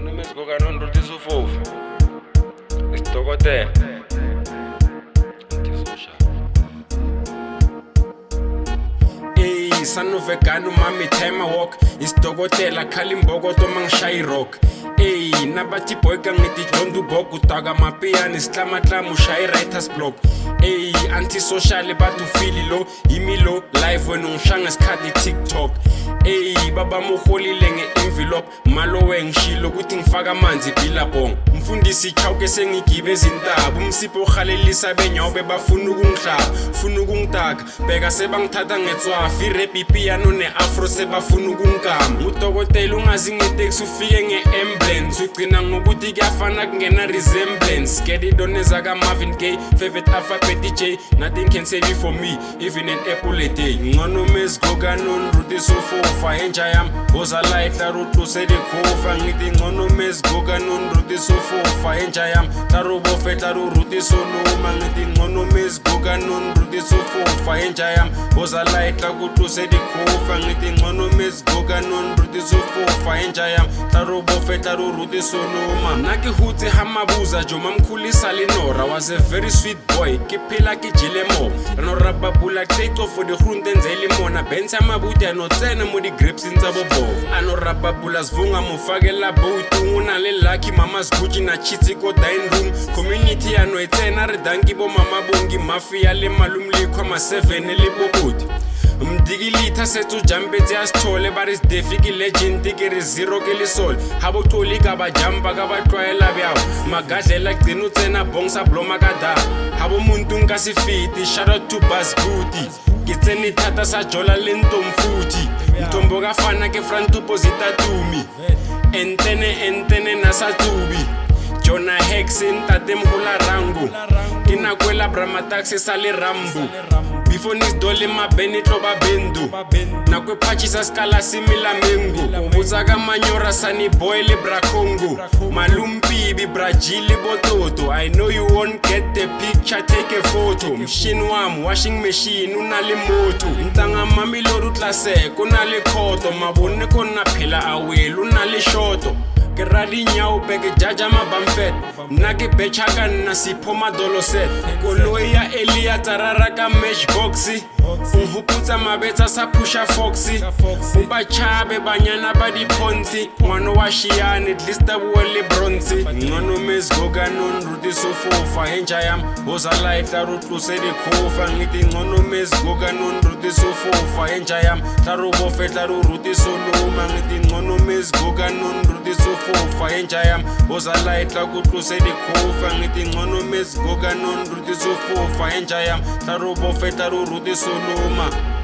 Ngcono mesigoka nonrutisa ufofu isidokotela sanovegano mami time walk isidokotela khala imbokodo mangishaya rock nabathi boy kangithi jonda ubok utaka mapiyani sihlamahlama ushaya i-writers block anti-social bathi ufili lo yimi lo live wena ungishanga isikhathi TikTok baba muholile nge-envelope malo wengishilo ukuthi ngifaka amanzi billabong mfundisi ichawuke sengigibe ezintaba umsipho uhalelisa benyobe bafuna ukungihlaba funa ukungitaka bheka sebangithatha ngetswafi irap ipiano ne-afro sebafuna ukungikama udokotela ungazi ngeteksi ufike nge-ambulance ugcina ngokuthi kuyafana kungena resemblance gedidoneza ka-Marvin Gaye favorite alphabet J nothing can save you for me even an apple a day ngcono mesigoka nonrutisa ufofa entsha yami boza layitla rutluse dikhofa ngithi ngcono mesigoka nonrutisa ufofa entsha yami tarubofetla rurutisa oluma ngithi ngcono mesigoka nonrutisa ufofa entsha yami boza layitla kutluse dikhofa ngithi ngcono mesigoka nonrutisa ufofa entsha yami tarubofetla rurutisa oluma naki hutsi hamabuza jo mamkhulisa linora was a very sweet boy kiphila kijile mo anorababula tleto for the hrunte nzeli mona bensa mabuti anotsena mo di grapes ntsa bobovu anorababula zvunga mufakela boat una le lucky mama sguji na chitsi ko dining room community anoetsena ridanki bo mama bongi mafia le malumli kwa ma 7 le bobuti mdikilitha sethu jampetsi asithole baris defiki legend ke re zero ke le sol habo toli ka ba jampa ka ba tlwaela byawo magadlela gcina utsena bongsa bloma ka da habo muntu nka se fiti shout out to Buzz Booty ke tsene thata sa jola le ntomfuthi ntombo ka fana ke front opposite tumi entene na sa tubi Jonah Hex ntate mhula rangu kina kwela bramataxi sale rambo before nis dole mabeni toba bendu na kwe pachisa skala simila mengu ubuzaka manyora sani boy le brakongo malumpi bi brajili bototo I know you won't get the picture take a photo machine wam washing machine unale moto ntanga mami loru klase kunale khoto mabone kona phela awelu unale shoto ke radi nyao beke jaja mabamfet nake bechaka na siphoma doloset koloi ya Elia tarara ka matchboxi uhuputsa mabetsa sa pusha foxi ubachabe banyana badiphonsi ngwana wa shiyane at least abuwele bronze ngcono mesigoka nonrutisa ufofa entsha yami boza layitla rutluse dikhofa ngithi ngcono mesigoka nonrutisa ufofa entsha yami tarubofetla rurutisa oluma ngithi ngcono mesigoka nonrutisa ufofa entsha yami boza layitla kutluse dikhofa ngithi ngcono mesigoka nonrutisa ufofa entsha yami tarubofetla rurutisa oluma